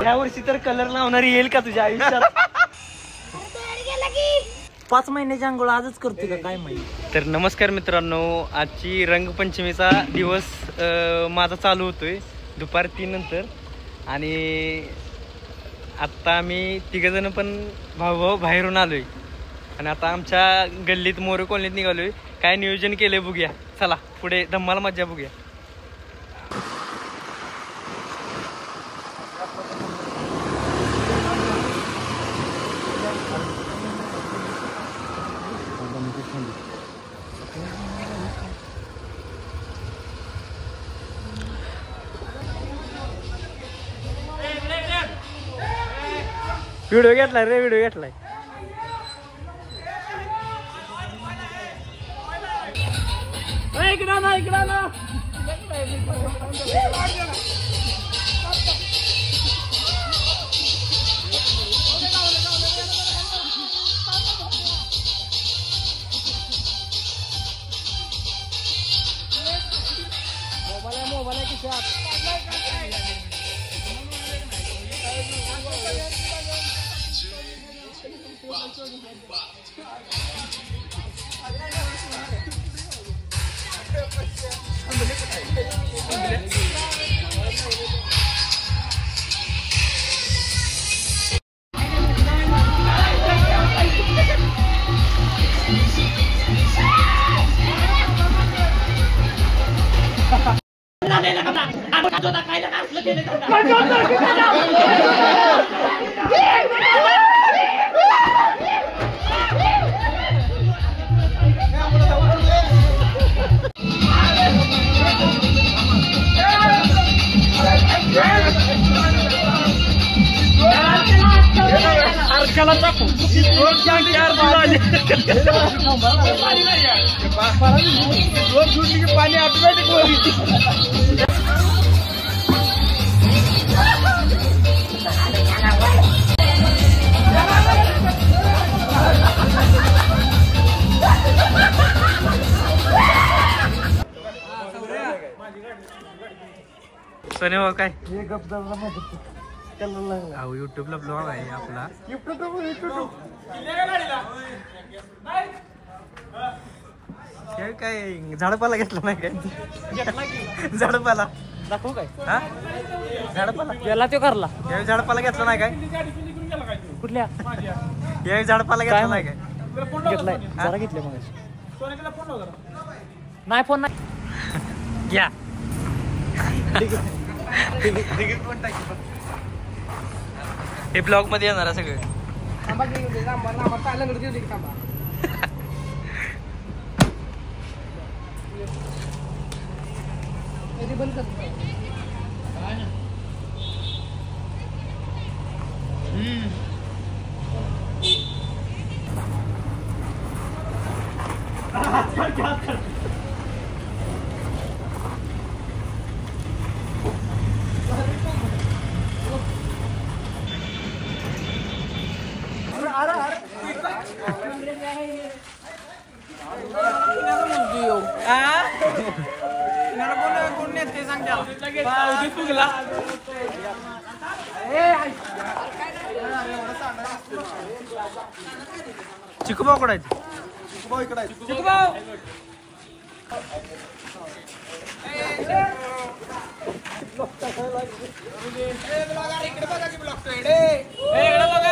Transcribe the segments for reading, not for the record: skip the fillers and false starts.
या वर्षी तर कलर लावणारी येईल का तुझ्या आयुष्यात? 5 महिन्याची आंघोळ आजच करते का काय माहिती. तर नमस्कार मित्रांनो, आजची रंगपंचमीचा दिवस माझा चालू होतोय दुपार 3 नंतर. आणि आत्ता आम्ही तिघजण पण भाऊ बाहेरून आलोय आणि आता आमच्या गल्लीत मोरे कॉलनीत निघालोय. काय नियोजन केलंय बघूया, चला पुढे धम्माला मज्जा बघूया. व्हिडिओ घेतलाय रे, व्हिडिओ घेतलाय. इकडं ना, इकडं ना. मोबाईल किती पाणी ऑटोमॅटिक सोने भाऊ काय युट्यूबला ब्लॉग आहे आपला. काय झाडपाला घेतला नाही काय? झाडपाला दाखवू काय? हा झाडपाला गेला तो करला. यावेळी झाडपाला घेतला नाही काय? कुठल्या यावेळी झाडपाला घेतला नाही काय? घेतलाय जरा घेतले मग नाही फोन नाही घ्या. हे ब्लॉग मध्ये येणार आहे सगळं. चिकूभाऊ कडे चिकूभाऊ इकडे चिकूभाऊ इकडे बघा की ब्लॉक इकडे बघा.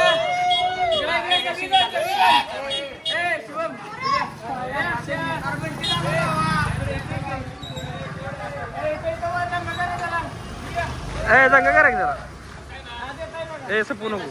दंगा करा जरा. सपू नको.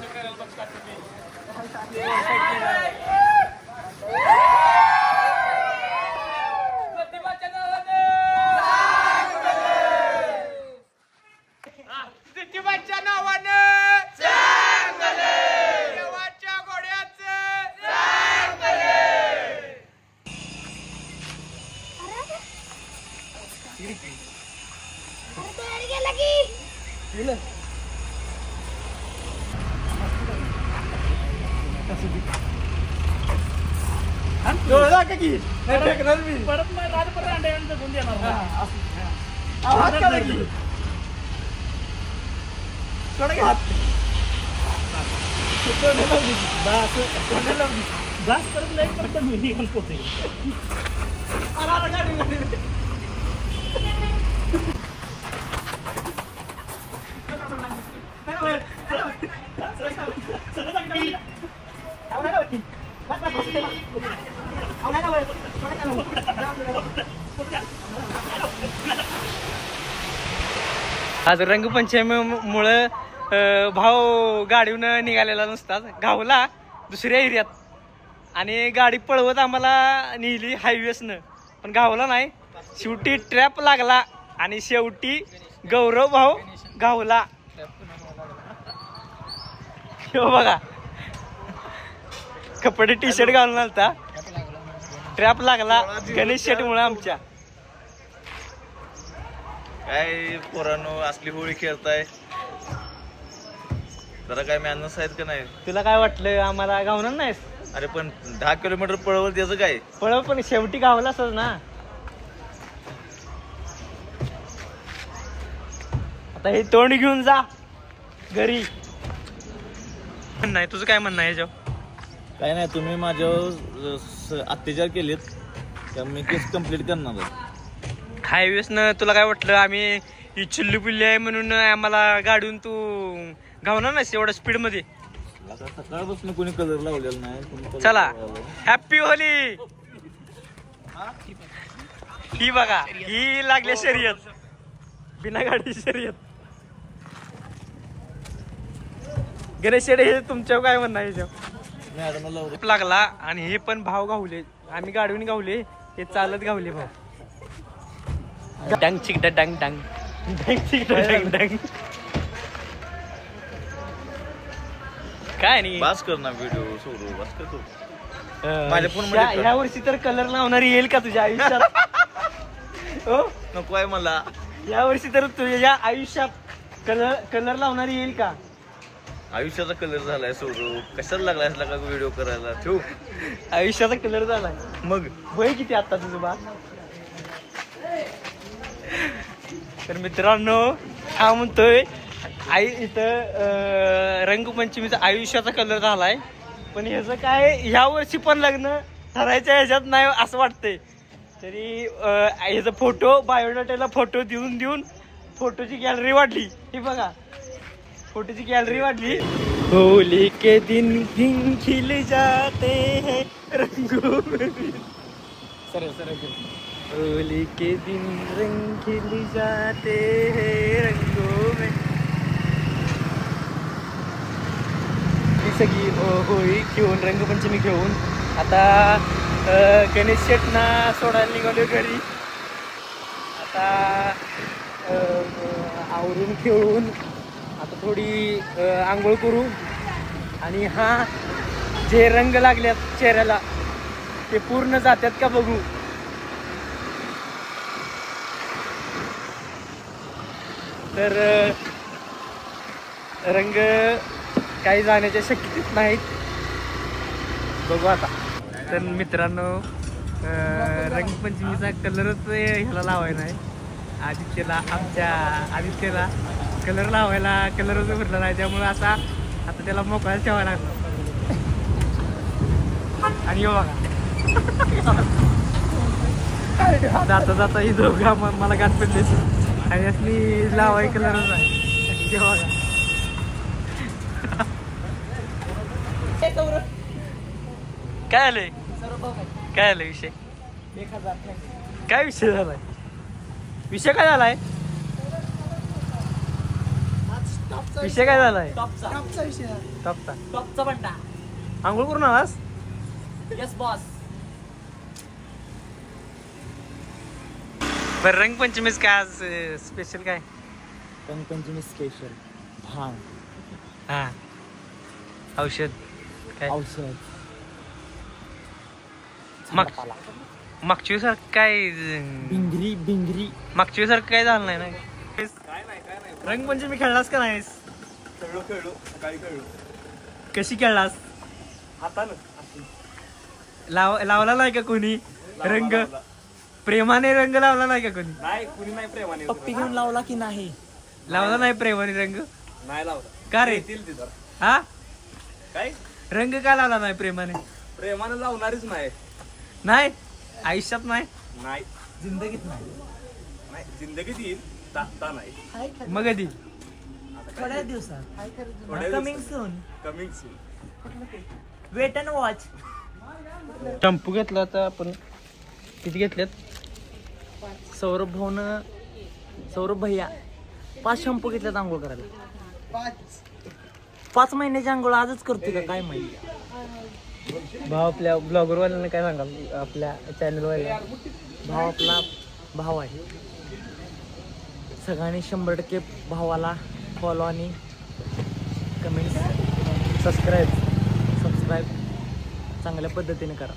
आज रंगपंचमीमुळे भाऊ गाडीहून निघालेला नसतात, गावला दुसऱ्या एरियात आणि गाडी पळवत आम्हाला नेली हायवेसनं, पण गावला नाही. शेवटी ट्रॅप लागला आणि शेवटी गौरव भाऊ गावला. बघा कपडे टी शर्ट घालून आलता, ट्रॅप लागला गणेश शेटमुळे आमच्या. काय पोरांनो असली होळी खेळताय, जरा काय मॅनर्स आहेत का नाही? तुला काय वाटलं आम्हाला गावणार नाहीस? अरे पण 10 किलोमीटर पळवल त्याचं काय? पळव पण शेवटी गावला असच ना. आता हे तोंड घेऊन जा घरी. नाही तुझं काय म्हणणं आहे याच्यावर? काय नाही, तुम्ही माझ्यावर अत्याचार केलेत त्यामुळे मी केस कंप्लीट करणार आहे. हायवेस न तुला काय वाटलं आम्ही ही चिल्ली पिल्ली आहे म्हणून आम्हाला गाडीहून तू गावणार नाहीस एवढ्या स्पीड मध्ये? सकाळपासून कोणी कलर लावलेला नाही. चला हॅपी होली. ही बघा ही लागली शर्यत, बिना गाडी शर्यत. गणेश शेडे हे तुमच्यावर काय म्हणणं आहे? लागला आणि हे पण भाव गावले, आम्ही गाडीहून गावले, हे चालत गावले भाऊ. डंग चिक डंग डंग डंग चिक डंग डंग. काय नाही बस कर ना व्हिडिओ सोडू, बस कर तू. माझ्या फोन मध्ये या वर्षी तर कलर लावणारी येईल का तुझ्या आयुष्यात? हो नको आहे मला. या वर्षी तर तुझ्या आयुष्यात कलर लावणारी येईल का? आयुष्याचा कलर झालाय सोडू, कशाला लागलाय का व्हिडिओ करायला? ठेवू. आयुष्याचा कलर झालाय मग वय किती आता तुझं बा? तर मित्रांनो हा म्हणतोय आई इथं रंगपंचमीचा आयुष्याचा कलर झालाय, पण ह्याचं काय ह्या वर्षी पण लग्न ठरायच्या ह्याच्यात नाही असं वाटतंय. तरी ह्याचा फोटो बायोडाटाला फोटो देऊन देऊन फोटोची गॅलरी वाढली. हे बघा फोटोची गॅलरी वाढली. होली के दिन दिन खिल जाते हैं रंगों में. सरळ सरळ. होली के दिन रंग खिल जाते हैं रंगों में. ही सगळी होळी खेळून रंगपंचमी खेळून आता गणेश शेटना सोडायला निघालो घरी. आता आवरून खेळून आता थोडी आंघोळ करू आणि हा जे रंग लागल्यात चेहऱ्याला ते पूर्ण जातात का बघू. तर रंग काही जाण्याच्या शक्यतेत नाहीत, बघू आता. तर मित्रांनो रंगपंचमीचा कलरच ह्याला लावायला नाही. आमच्या आदित्यला कलर लावायला कलरच भरला नाही, त्यामुळे आता त्याला मोकळा ठेवायला लागला. आणि हो बघा जाता जाता ही दोघा मला गाठ पडले आणि असली लावाय कलरच आहे. काय आलंय काय आलं विषय? काय विषय झालाय? विषय काय झालाय? विषय काय झालाय? टॉपचा विषय. टॉपचा बंडा. आंघोळ करून आलास? Yes boss. बरं रंगपंचमीच काय आज स्पेशल काय? रंगपंचमी स्पेशल भांग. हा औषध काय? औषध मागच्या सारखं काय बिंगरी बिंगरी मागच्या सारखं काय झालं नाही ना? रंगपंचमी खेळलास का नाहीस? खेळलो काय खेळलो. कशी खेळलास? हातानं लावला नाही का कोणी रंग? प्रेमाने रंग लावला नाही का कोणी? नाही, कुणी नाही प्रेमाने. पप्पी घेऊन लावला की नाही? लावला नाही प्रेमाने रंग? नाही लावला का रे येतील तिथं हा काय रंग का लावला नाही प्रेमाने प्रेमानं लावणारीच नाही नाही आयुष्यात नाही नाही जिंदगीत नाही नाही जिंदगीत येईल तात्ता नाही मग कधी थोड्या दिवसात थोड्या coming soon coming soon wait and watch. Shampoo घेतला तर आपण किती घेतल्यात सौरभ भैया 5 शॅम्पू घेतल्यात आंघोळ करायला. 5 महिन्याची आंघोळ आजच करते का काय माहिती. भाव आपल्या ब्लॉगरवाल्यांना काय सांगाल आपल्या चॅनलवाल्या भाव आपला भाव आहे. सगळ्यांनी 100% भावाला फॉलो आणि कमेंट सबस्क्राईब चांगल्या पद्धतीने करा.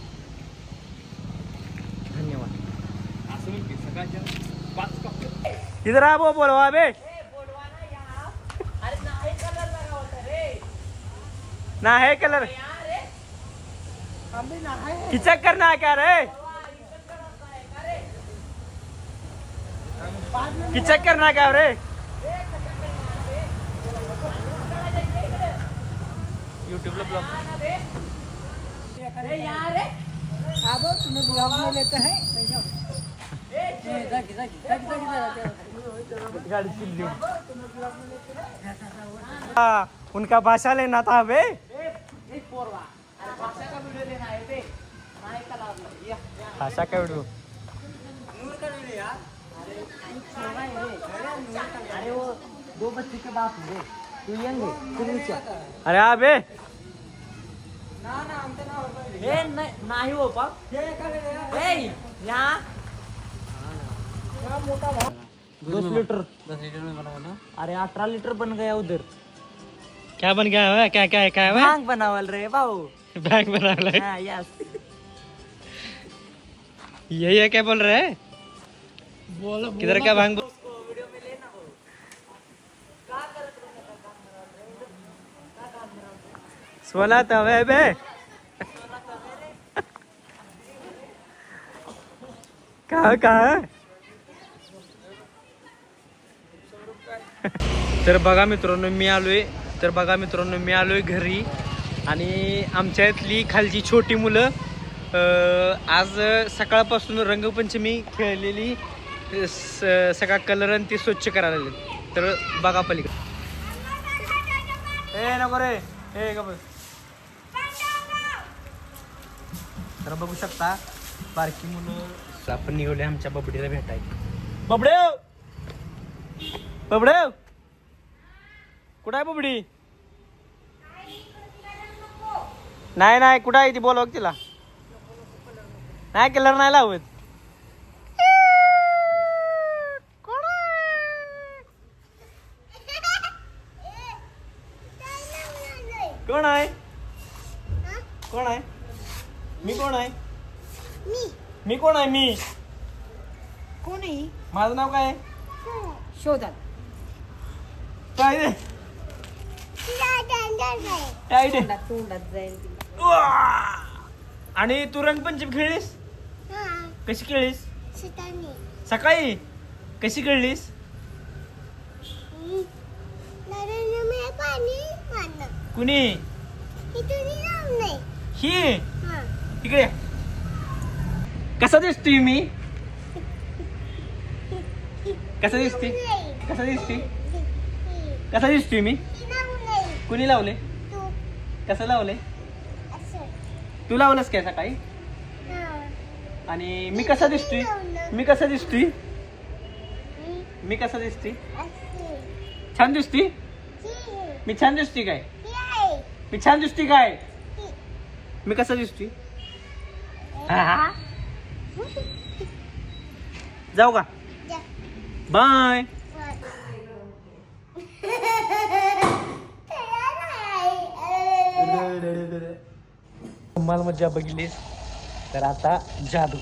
धन्यवाद. इधर आ बोलो अबे ना है कलर खिचक करना है क्या रे खिचक करना क्या रे यूट्यूब ला ब्लॉग उनका भाषा लेना था बे भाषा का वीडियो अरे वो 2 बच्चे के बाप है तू यंग है तू नीचे. अरे अबे नाही हो पाप यहाँ 10 लीटर में बना ना. अरे 18 लीटर बन गया उधर. क्या बन गया है क्या क्या है क्या है भांग बनावल रे भाऊ. बैंक बना रहा है हाँ यस. यही है क्या बोल रहे हैं किधर क्या भांग सोला था वे बे कहा तर बघा मित्रांनो मी आलोय घरी आणि आमच्या इथली खालची छोटी मुलं आज सकाळपासून रंगपंचमी खेळलेली सगळा कलर आणि ती स्वच्छ करायला लागले. तर बघा पलीकडे ए नको रे ए का तर बघू शकता बारकी मुलं. आपण निघाले आमच्या बबडीला भेटायला. बबडेव कुठं आहे बबडी. नाही कुठं आहे ती बोलव तिला. नाही कलर नाही लावत. कोण आहे मी कोण आहे कोणी माझं नाव काय आहे शोधात काय रे काय रे? तोंडात जाईल आणि तू रंगपंचमी खेळलीस कशी खेळलीस सकाळी कशी खेळलीस कुणी ही इकडे कसा दिसतोय मी कसा दिसतोय मी कुणी लावले कसं लावले तू लावलंस काय सकाळी आणि मी कसा दिसतोय छान दिसतोय मी छान दिसतोय काय मी कसा दिसतोय जाऊ का बाय. मला मजा बघितलीस तर आता जादू